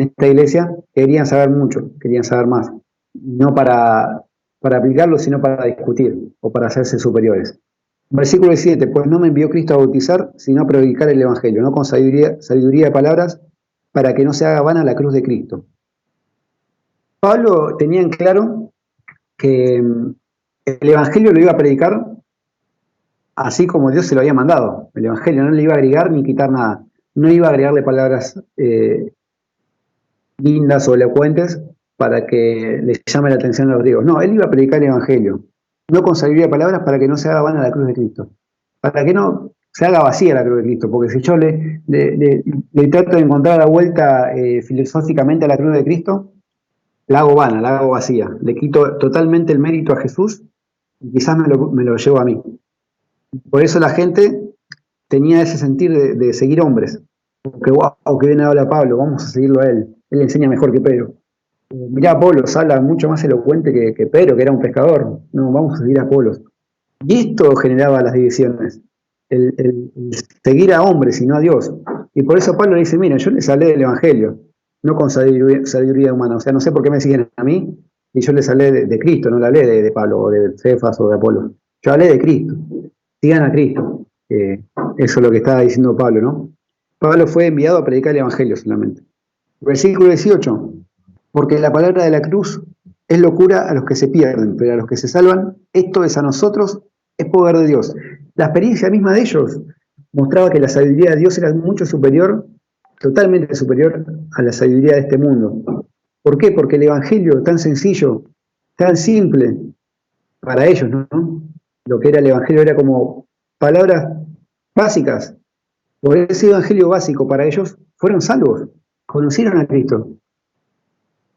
esta iglesia. Querían saber mucho, querían saber más. No para aplicarlo, sino para discutir o para hacerse superiores. Versículo 17, pues no me envió Cristo a bautizar, sino a predicar el Evangelio, no con sabiduría de palabras, para que no se haga vana la cruz de Cristo. Pablo tenía en claro que el Evangelio lo iba a predicar así como Dios se lo había mandado. El Evangelio no le iba a agregar ni quitar nada. No iba a agregarle palabras lindas o elocuentes para que les llame la atención a los griegos. No, él iba a predicar el Evangelio, no con sabiduría de palabras, para que no se haga vana la cruz de Cristo. Para que no se haga vacía la cruz de Cristo, porque si yo le trato de encontrar la vuelta filosóficamente a la cruz de Cristo, la hago vana, la hago vacía. Le quito totalmente el mérito a Jesús y quizás me lo llevo a mí. Por eso la gente tenía ese sentir de seguir hombres. Porque, wow, que bien habla Pablo, vamos a seguirlo a él. Él enseña mejor que Pedro. Mirá, Apolos habla mucho más elocuente que Pedro, que era un pescador. No, vamos a seguir a Apolos. Y esto generaba las divisiones. El seguir a hombres y no a Dios. Y por eso Pablo le dice, mira, yo les hablé del Evangelio, no con sabiduría humana. O sea, no sé por qué me siguen a mí, y yo les hablé de Cristo, no le hablé de Pablo, o de Cefas, o de Apolo. Yo hablé de Cristo. Sigan a Cristo. Eso es lo que está diciendo Pablo, ¿no? Pablo fue enviado a predicar el Evangelio solamente. Versículo 18. Porque la palabra de la cruz es locura a los que se pierden, pero a los que se salvan, esto es a nosotros, es poder de Dios. La experiencia misma de ellos mostraba que la sabiduría de Dios era mucho superior, totalmente superior a la sabiduría de este mundo. ¿Por qué? Porque el Evangelio tan sencillo, tan simple para ellos, ¿no? Lo que era el Evangelio era como palabras básicas. Por ese Evangelio básico para ellos fueron salvos, conocieron a Cristo.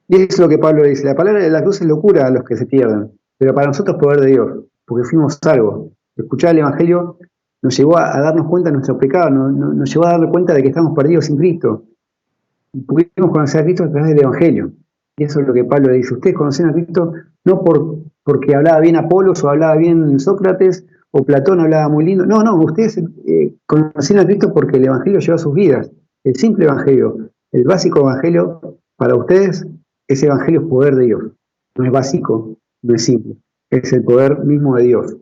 Y eso es lo que Pablo dice, la palabra de la cruz es locura a los que se pierden, pero para nosotros es poder de Dios, porque fuimos salvos. Escuchar el Evangelio nos llevó a darnos cuenta de nuestros pecados, nos llevó a darnos cuenta de que estamos perdidos sin Cristo. Pudimos conocer a Cristo a través del Evangelio. Y eso es lo que Pablo le dice, ustedes conocen a Cristo no porque hablaba bien Apolos o hablaba bien Sócrates o Platón hablaba muy lindo. No, ustedes conocen a Cristo porque el Evangelio lleva a sus vidas. El simple Evangelio, el básico Evangelio, para ustedes, ese Evangelio es poder de Dios. No es básico, no es simple. Es el poder mismo de Dios.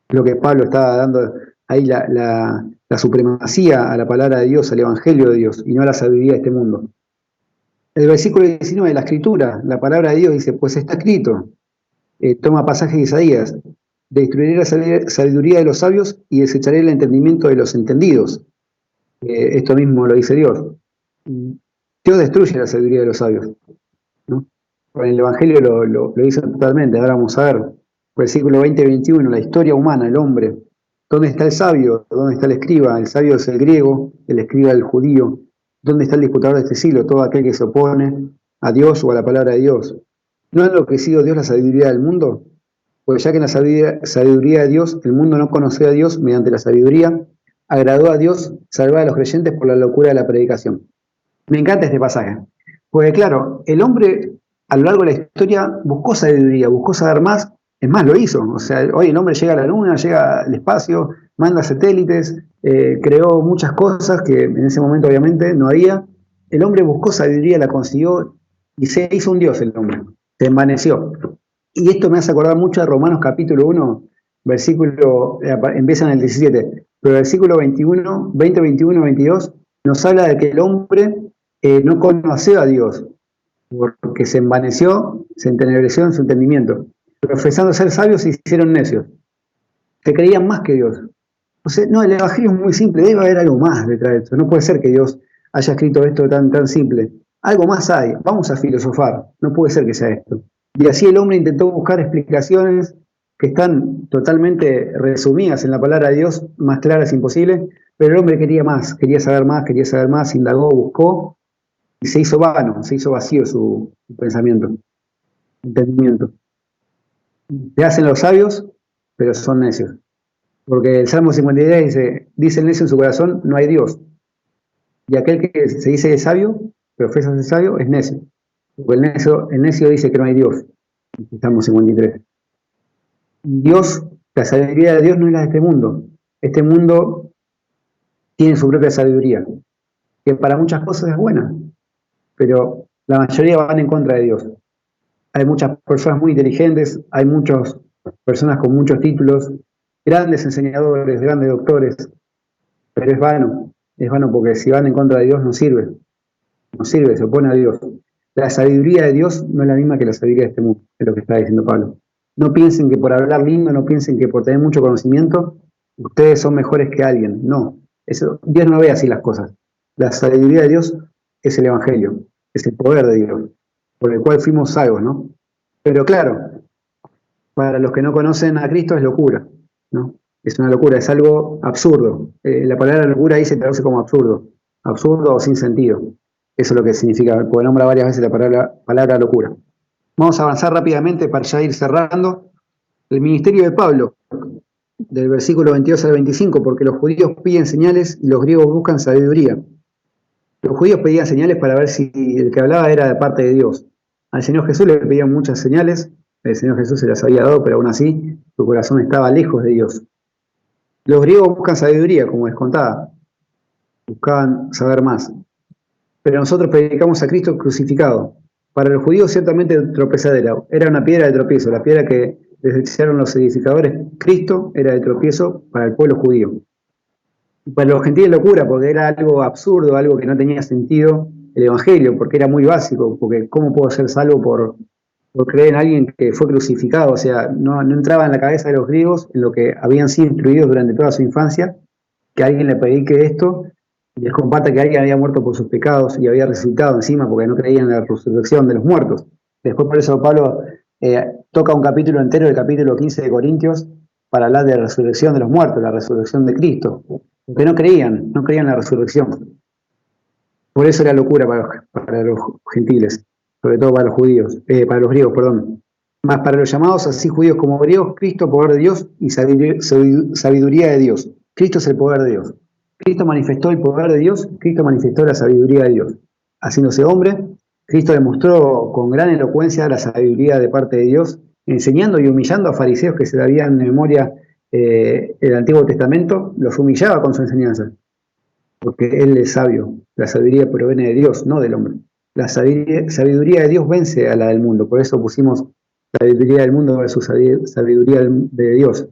Lo que Pablo estaba dando ahí la supremacía a la palabra de Dios, al Evangelio de Dios, y no a la sabiduría de este mundo. El versículo 19 de la Escritura, la palabra de Dios dice, pues está escrito, toma pasaje de Isaías, destruiré la sabiduría de los sabios y desecharé el entendimiento de los entendidos. Esto mismo lo dice Dios. Dios destruye la sabiduría de los sabios, ¿no? Con el Evangelio lo dice totalmente. Ahora vamos a ver, versículo 20 y 21, la historia humana, el hombre. ¿Dónde está el sabio? ¿Dónde está el escriba? El sabio es el griego, el escriba el judío. ¿Dónde está el disputador de este siglo? Todo aquel que se opone a Dios o a la palabra de Dios. ¿No ha enloquecido Dios la sabiduría del mundo? Pues ya que en la sabiduría de Dios, el mundo no conoció a Dios mediante la sabiduría, agradó a Dios salvar a los creyentes por la locura de la predicación. Me encanta este pasaje, porque claro, el hombre a lo largo de la historia buscó sabiduría, buscó saber más, es más, lo hizo. O sea, hoy el hombre llega a la luna, llega al espacio, manda satélites, creó muchas cosas que en ese momento obviamente no había. El hombre buscó sabiduría, la consiguió y se hizo un Dios el hombre, se envaneció. Y esto me hace acordar mucho de Romanos capítulo 1, versículo, empieza en el 17, pero el versículo 21, 20, 21, 22, nos habla de que el hombre no conoció a Dios, porque se envaneció, se entenebreció en su entendimiento. Profesando ser sabios, se hicieron necios. Se creían más que Dios. O sea, no, el Evangelio es muy simple, debe haber algo más detrás de esto. No puede ser que Dios haya escrito esto tan simple. Algo más hay, vamos a filosofar, no puede ser que sea esto. Y así el hombre intentó buscar explicaciones que están totalmente resumidas en la palabra de Dios, más claras imposible, pero el hombre quería saber más, indagó, buscó, y se hizo vano, se hizo vacío su pensamiento, entendimiento. Se hacen los sabios, pero son necios. Porque el Salmo 53 dice el necio en su corazón, no hay Dios. Y aquel que se dice sabio, profesa ser sabio, es necio. Porque el necio dice que no hay Dios. El Salmo 53. Dios, la sabiduría de Dios no es la de este mundo. Este mundo tiene su propia sabiduría, que para muchas cosas es buena, pero la mayoría van en contra de Dios. Hay muchas personas muy inteligentes, hay muchas personas con muchos títulos, grandes enseñadores, grandes doctores, pero es vano porque si van en contra de Dios no sirve, se opone a Dios. La sabiduría de Dios no es la misma que la sabiduría de este mundo, es lo que está diciendo Pablo. No piensen que por hablar lindo, no piensen que por tener mucho conocimiento, ustedes son mejores que alguien. No, Dios no ve así las cosas. La sabiduría de Dios es el Evangelio, es el poder de Dios, por el cual fuimos salvos, ¿no? Pero claro, para los que no conocen a Cristo es locura, ¿no? Es una locura, es algo absurdo. La palabra locura ahí se traduce como absurdo o sin sentido. Eso es lo que significa, porque nombra varias veces la palabra locura. Vamos a avanzar rápidamente para ya ir cerrando. El ministerio de Pablo, del versículo 22 al 25, porque los judíos piden señales y los griegos buscan sabiduría. Los judíos pedían señales para ver si el que hablaba era de parte de Dios. Al Señor Jesús le pedían muchas señales, el Señor Jesús se las había dado, pero aún así su corazón estaba lejos de Dios. Los griegos buscan sabiduría, como les contaba. buscaban saber más. Pero nosotros predicamos a Cristo crucificado. Para los judíos ciertamente tropezadera, era una piedra de tropiezo, la piedra que desecharon los edificadores. Cristo era de tropiezo para el pueblo judío. Y para los gentiles locura, porque era algo absurdo, algo que no tenía sentido el Evangelio, porque era muy básico, porque ¿cómo puedo ser salvo por creer en alguien que fue crucificado? O sea, no entraba en la cabeza de los griegos, en lo que habían sido instruidos durante toda su infancia, que alguien le predique esto y les comparta que alguien había muerto por sus pecados y había resucitado encima porque no creían en la resurrección de los muertos. Después por eso Pablo toca un capítulo entero, el capítulo 15 de Corintios, para hablar de la resurrección de los muertos, la resurrección de Cristo, porque no creían en la resurrección. Por eso era locura para los gentiles, sobre todo para los judíos, para los griegos, perdón. Más para los llamados, así judíos como griegos, Cristo, poder de Dios y sabiduría de Dios. Cristo es el poder de Dios. Cristo manifestó el poder de Dios, Cristo manifestó la sabiduría de Dios. Haciéndose hombre, Cristo demostró con gran elocuencia la sabiduría de parte de Dios, enseñando y humillando a fariseos que se sabían en memoria el Antiguo Testamento, los humillaba con su enseñanza, porque Él es sabio. La sabiduría proviene de Dios, no del hombre. La sabiduría de Dios vence a la del mundo, por eso pusimos sabiduría del mundo versus sabiduría de Dios.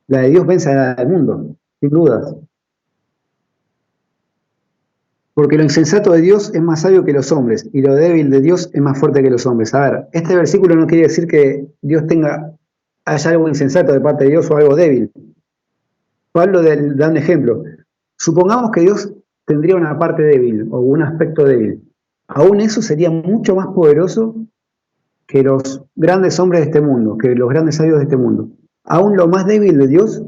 La de Dios vence a la del mundo, sin dudas. Porque lo insensato de Dios es más sabio que los hombres, y lo débil de Dios es más fuerte que los hombres. A ver, este versículo no quiere decir que Dios haya algo insensato de parte de Dios o algo débil. Pablo da un ejemplo. Supongamos que Dios tendría una parte débil o un aspecto débil. Aún eso sería mucho más poderoso que los grandes hombres de este mundo, que los grandes sabios de este mundo. Aún lo más débil de Dios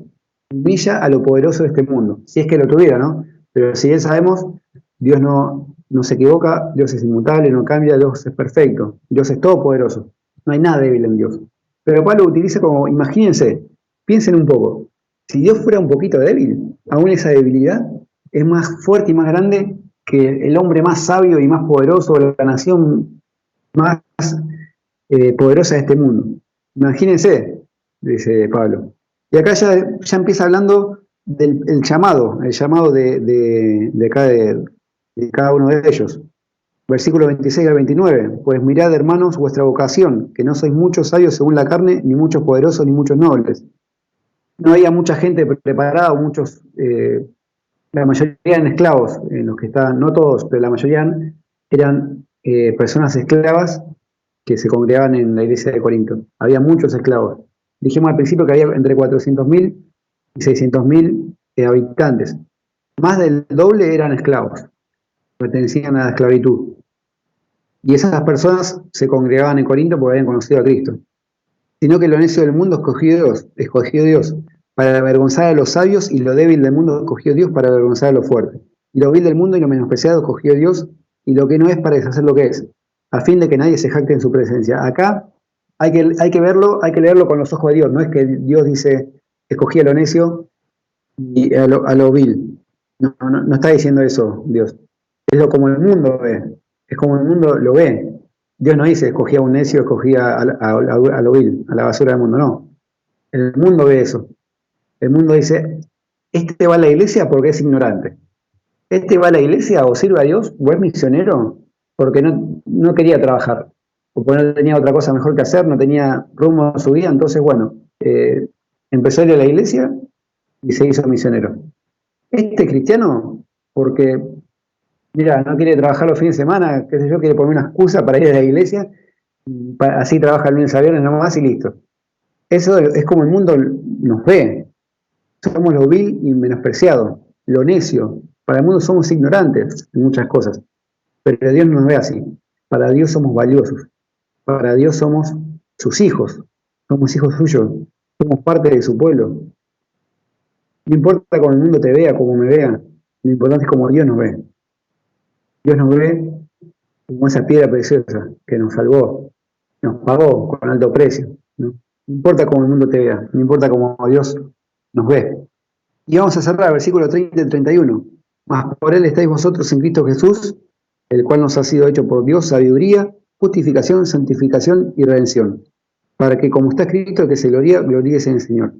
humilla a lo poderoso de este mundo, si es que lo tuviera, ¿no? Pero si bien sabemos, Dios no se equivoca, Dios es inmutable, no cambia, Dios es perfecto, Dios es todopoderoso, no hay nada débil en Dios. Pero Pablo utiliza como, imagínense, piensen un poco, si Dios fuera un poquito débil, aún esa debilidad es más fuerte y más grande que el hombre más sabio y más poderoso, la nación más poderosa de este mundo. Imagínense, dice Pablo. Y acá ya empieza hablando del llamado de acá de cada uno de ellos. Versículo 26 al 29. Pues mirad, hermanos, vuestra vocación, que no sois muchos sabios según la carne, ni muchos poderosos, ni muchos nobles. No había mucha gente preparada, la mayoría eran esclavos, en los que estaban, no todos, pero la mayoría eran personas esclavas que se congregaban en la iglesia de Corinto. Había muchos esclavos. Dijimos al principio que había entre 400.000 y 600.000 habitantes. Más del doble eran esclavos, pertenecían a la esclavitud. Y esas personas se congregaban en Corinto porque habían conocido a Cristo. Sino que lo necio del mundo escogió Dios para avergonzar a los sabios, y lo débil del mundo escogió Dios para avergonzar a los fuertes. Y lo vil del mundo y lo menospreciado escogió Dios, y lo que no es para deshacer lo que es, a fin de que nadie se jacte en su presencia. Acá hay que verlo, hay que leerlo con los ojos de Dios. No es que Dios dice, escogí a lo necio y a lo vil. No está diciendo eso Dios. Es como el mundo ve. Es como el mundo lo ve. Dios no dice, escogí a un necio, escogí a lo vil, a la basura del mundo. No. El mundo ve eso. El mundo dice, este va a la iglesia porque es ignorante. Este va a la iglesia o sirve a Dios o es misionero porque no quería trabajar, o porque no tenía otra cosa mejor que hacer, no tenía rumbo a su vida. Entonces, bueno, empezó a ir a la iglesia y se hizo misionero. Este cristiano, porque, mira, no quiere trabajar los fines de semana, qué sé yo, quiere poner una excusa para ir a la iglesia, así trabaja el lunes a viernes nomás y listo. Eso es como el mundo nos ve. Somos lo vil y menospreciado, lo necio. Para el mundo somos ignorantes en muchas cosas, pero Dios no nos ve así. Para Dios somos valiosos. Para Dios somos sus hijos. Somos hijos suyos. Somos parte de su pueblo. No importa cómo el mundo te vea, cómo me vea. Lo importante es cómo Dios nos ve. Dios nos ve como esa piedra preciosa que nos salvó, nos pagó con alto precio. No importa cómo el mundo te vea, no importa cómo Dios nos ve. Y vamos a cerrar el versículo 30 y 31. Mas por él estáis vosotros en Cristo Jesús, el cual nos ha sido hecho por Dios sabiduría, justificación, santificación y redención, para que, como está escrito, el que se gloríese en el Señor.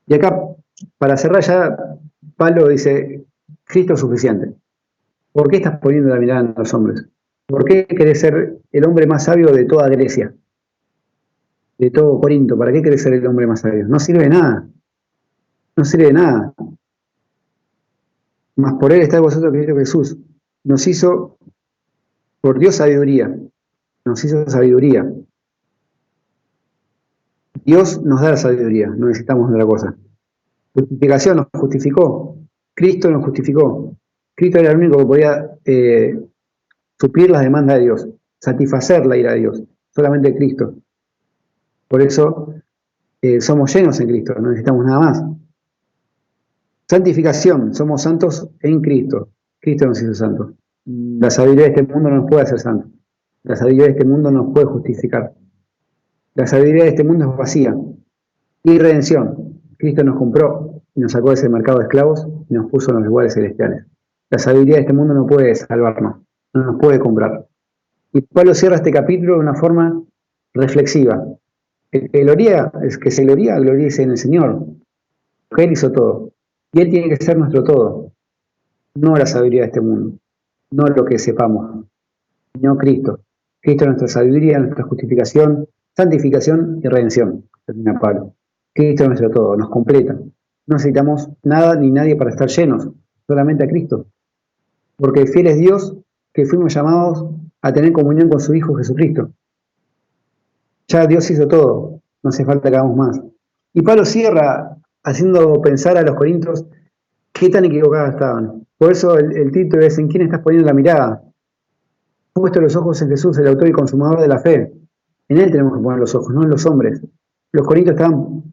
Y acá, para cerrar ya, Pablo dice, Cristo es suficiente. ¿Por qué estás poniendo la mirada en los hombres? ¿Por qué querés ser el hombre más sabio de toda Grecia? De todo Corinto. ¿Para qué querés ser el hombre más sabio? No sirve de nada. No sirve de nada. Mas por él está en vosotros Cristo Jesús. Nos hizo, por Dios, sabiduría. Nos hizo sabiduría. Dios nos da la sabiduría, no necesitamos otra cosa. Justificación nos justificó. Cristo nos justificó. Cristo era el único que podía suplir las demandas de Dios, satisfacer la ira de Dios. Solamente Cristo. Por eso somos llenos en Cristo, no necesitamos nada más. Santificación, somos santos en Cristo. Cristo nos hizo santos. La sabiduría de este mundo no nos puede hacer santos. La sabiduría de este mundo no nos puede justificar. La sabiduría de este mundo es vacía. Y redención. Cristo nos compró y nos sacó de ese mercado de esclavos y nos puso en los lugares celestiales. La sabiduría de este mundo no puede salvarnos, no nos puede comprar. Y Pablo cierra este capítulo de una forma reflexiva. El que se gloríese en el Señor, porque Él hizo todo. Y Él tiene que ser nuestro todo, no la sabiduría de este mundo, no lo que sepamos, sino Cristo. Cristo es nuestra sabiduría, nuestra justificación, santificación y redención, termina Pablo. Cristo es nuestro todo, nos completa. No necesitamos nada ni nadie para estar llenos, solamente a Cristo. Porque fiel es Dios que fuimos llamados a tener comunión con su Hijo Jesucristo. Ya Dios hizo todo, no hace falta que hagamos más. Y Pablo cierra haciendo pensar a los corintios qué tan equivocados estaban. Por eso el título es: ¿en quién estás poniendo la mirada? Puesto los ojos en Jesús, el autor y consumador de la fe. En Él tenemos que poner los ojos, no en los hombres. Los corintios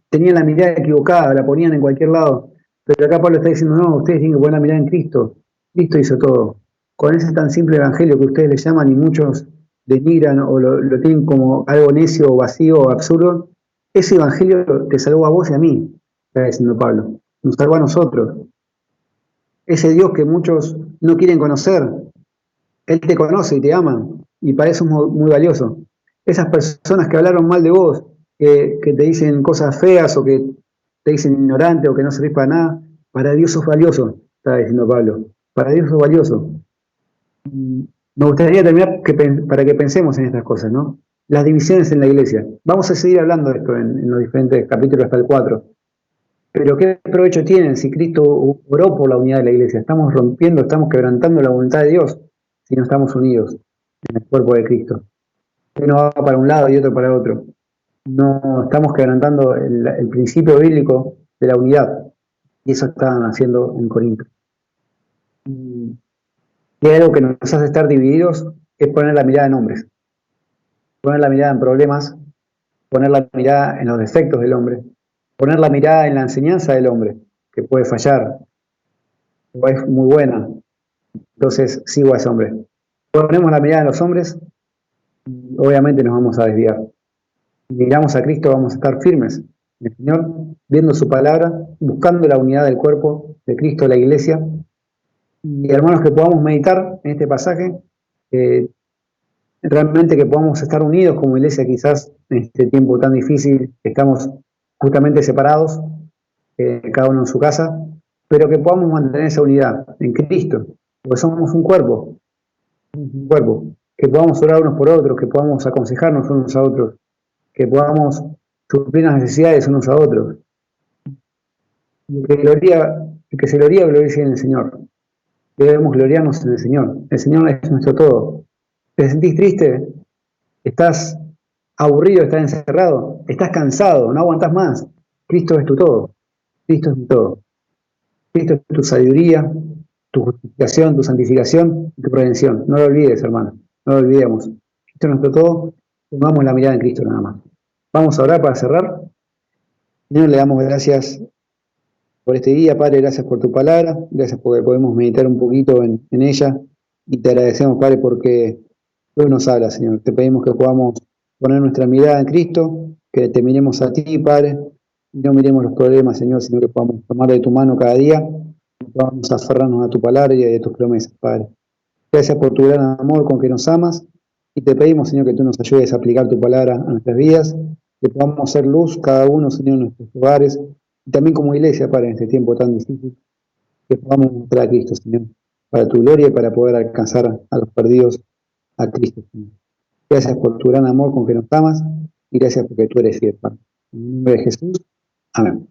tenían la mirada equivocada, la ponían en cualquier lado. Pero acá Pablo está diciendo: no, ustedes tienen que poner la mirada en Cristo. Cristo hizo todo. Con ese tan simple evangelio que ustedes le llaman y muchos denigran o lo tienen como algo necio, vacío o absurdo, ese evangelio te salvó a vos y a mí, está diciendo Pablo. Nos salvó a nosotros. Ese Dios que muchos no quieren conocer, Él te conoce y te ama, y para eso es muy valioso. Esas personas que hablaron mal de vos, que te dicen cosas feas o que te dicen ignorante o que no servís para nada, para Dios sos valioso, está diciendo Pablo. Para Dios sos valioso. Me gustaría terminar para que pensemos en estas cosas, ¿no? Las divisiones en la iglesia. Vamos a seguir hablando de esto en los diferentes capítulos hasta el 4. Pero ¿qué provecho tienen si Cristo oró por la unidad de la iglesia? Estamos rompiendo, estamos quebrantando la voluntad de Dios si no estamos unidos en el cuerpo de Cristo. Uno va para un lado y otro para otro. No estamos quebrantando el principio bíblico de la unidad. Y eso estaban haciendo en Corinto. Y algo que nos hace estar divididos es poner la mirada en hombres. Poner la mirada en problemas, poner la mirada en los defectos del hombre, poner la mirada en la enseñanza del hombre, que puede fallar, o es muy buena, entonces sigo a ese hombre. Ponemos la mirada en los hombres, obviamente nos vamos a desviar. Si miramos a Cristo, vamos a estar firmes en el Señor, viendo su palabra, buscando la unidad del cuerpo de Cristo, la iglesia. Y hermanos, que podamos meditar en este pasaje, realmente que podamos estar unidos como iglesia, quizás en este tiempo tan difícil, que estamos justamente separados, cada uno en su casa, pero que podamos mantener esa unidad en Cristo, porque somos un cuerpo, que podamos orar unos por otros, que podamos aconsejarnos unos a otros, que podamos suplir las necesidades unos a otros. El que se gloría en el Señor. Debemos gloriarnos en el Señor. El Señor es nuestro todo. ¿Te sentís triste? ¿Estás aburrido? ¿Estás encerrado? ¿Estás cansado? ¿No aguantás más? Cristo es tu todo. Cristo es tu todo. Cristo es tu sabiduría, tu justificación, tu santificación y tu redención. No lo olvides, hermano. No lo olvidemos. Cristo es nuestro todo. Pongamos la mirada en Cristo nada más. Vamos a orar para cerrar. Señor, le damos gracias por este día, Padre, gracias por tu palabra, gracias porque podemos meditar un poquito en ella, y te agradecemos, Padre, porque tú nos hablas, Señor. Te pedimos que podamos poner nuestra mirada en Cristo, que te miremos a ti, Padre, y no miremos los problemas, Señor, sino que podamos tomar de tu mano cada día, y podamos aferrarnos a tu palabra y a tus promesas, Padre. Gracias por tu gran amor con que nos amas, y te pedimos, Señor, que tú nos ayudes a aplicar tu palabra a nuestras vidas, que podamos ser luz cada uno, Señor, en nuestros hogares, y también como iglesia, Padre, en este tiempo tan difícil. que podamos mostrar a Cristo, Señor, para tu gloria y para poder alcanzar a los perdidos a Cristo, Señor. Gracias por tu gran amor con que nos amas y gracias porque tú eres fiel, Padre. En el nombre de Jesús, amén.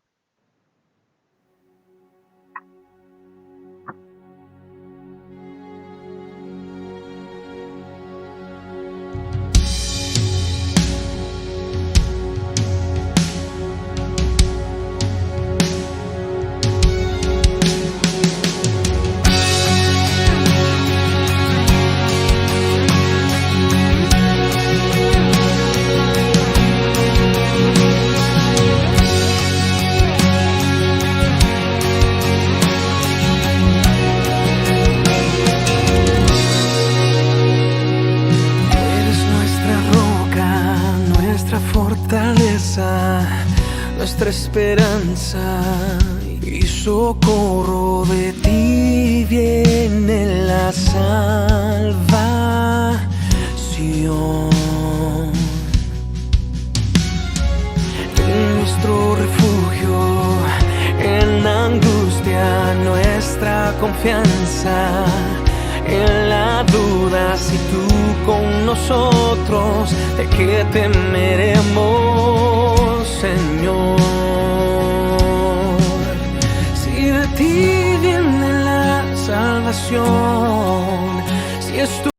Nuestra esperanza y socorro, de ti viene la salvación. Nuestro refugio en angustia, nuestra confianza en la duda. Si tú con nosotros, ¿de qué temeremos, Señor? Si de ti viene la salvación, si es tu